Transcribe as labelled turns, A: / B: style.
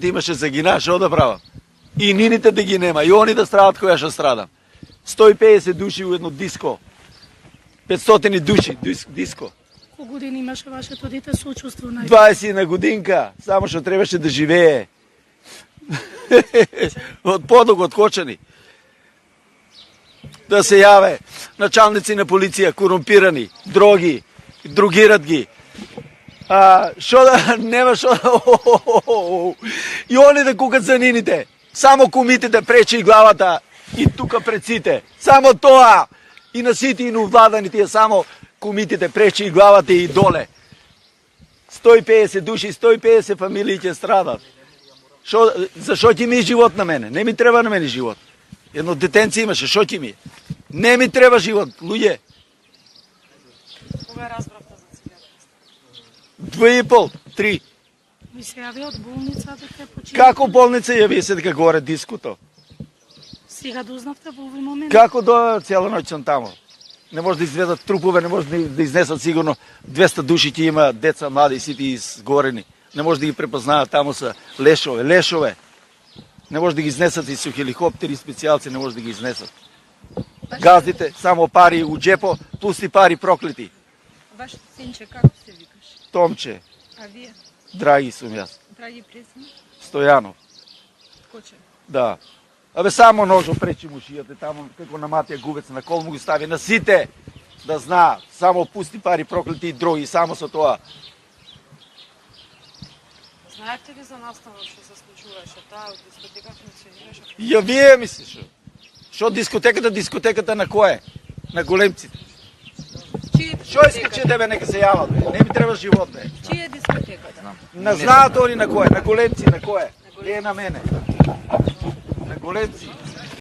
A: Имаше загина, што да правам? И нините да ги нема, и они да страдат која што страдам. 150 души у едно диско. 500 души диско.
B: Колку години имаше вашето дете со чувство најдобро?
A: 20 на годинка, само што требаше да живее. Од подок од Кочани. Да се јаве началници на полиција, корумпирани, дроги, другират ги. Шо да, нема шо да... И они да кукат за нините. Само кумитите пречи и главата и тука пред сите. Само тоа. И на сите и на владаните само кумитите пречи и главата и доле. 150 души, 150 фамилии ќе страдат. Зашо ќе ми живот на мене? Не ми треба на мене живот. Едно детенце имаше, шо ќе ми? Не ми треба живот, луѓе.
B: Кога разбравте за цигарите?
A: 2,5, 3.
B: Ви се јави од болница дека почина?
A: Како болница јави се дека горе диското?
B: Сега дознавте во овој момент?
A: Како до цела ноќ сум таму? Не може да изведат трупове, не може да изнесат сигурно 200 души ќе има деца, млади, сите изгорени. Не може да ги препознаат, таму са лешове. Не може да ги изнесат и со хеликоптери, специјалци, не може да ги изнесат. Газдите, само пари у джепо, пусти пари проклети.
C: Вашето синче како се викаш?
A: Томче,
C: А вие?
A: Драги сум јас.
C: Драги презime?
A: Стојанов.
C: Коче.
A: Да. Абе само ножо пречи му шијате таму, како на Матија Губец, на кол му ги стави на сите, да зна, само пусти пари проклети и дроги, само со тоа.
C: Знаете ли за настанот што се случуваше? Таа дискотека функционираше?
A: Ја вие мислиш? Шо дискотеката на кое? На големците. Шо искаче тебе нека се јават, бе? Не ми треба живот, бе.
C: Чија е дискотеката?
A: На знаат они на кое? На големци, на кое? Не на мене. На големци.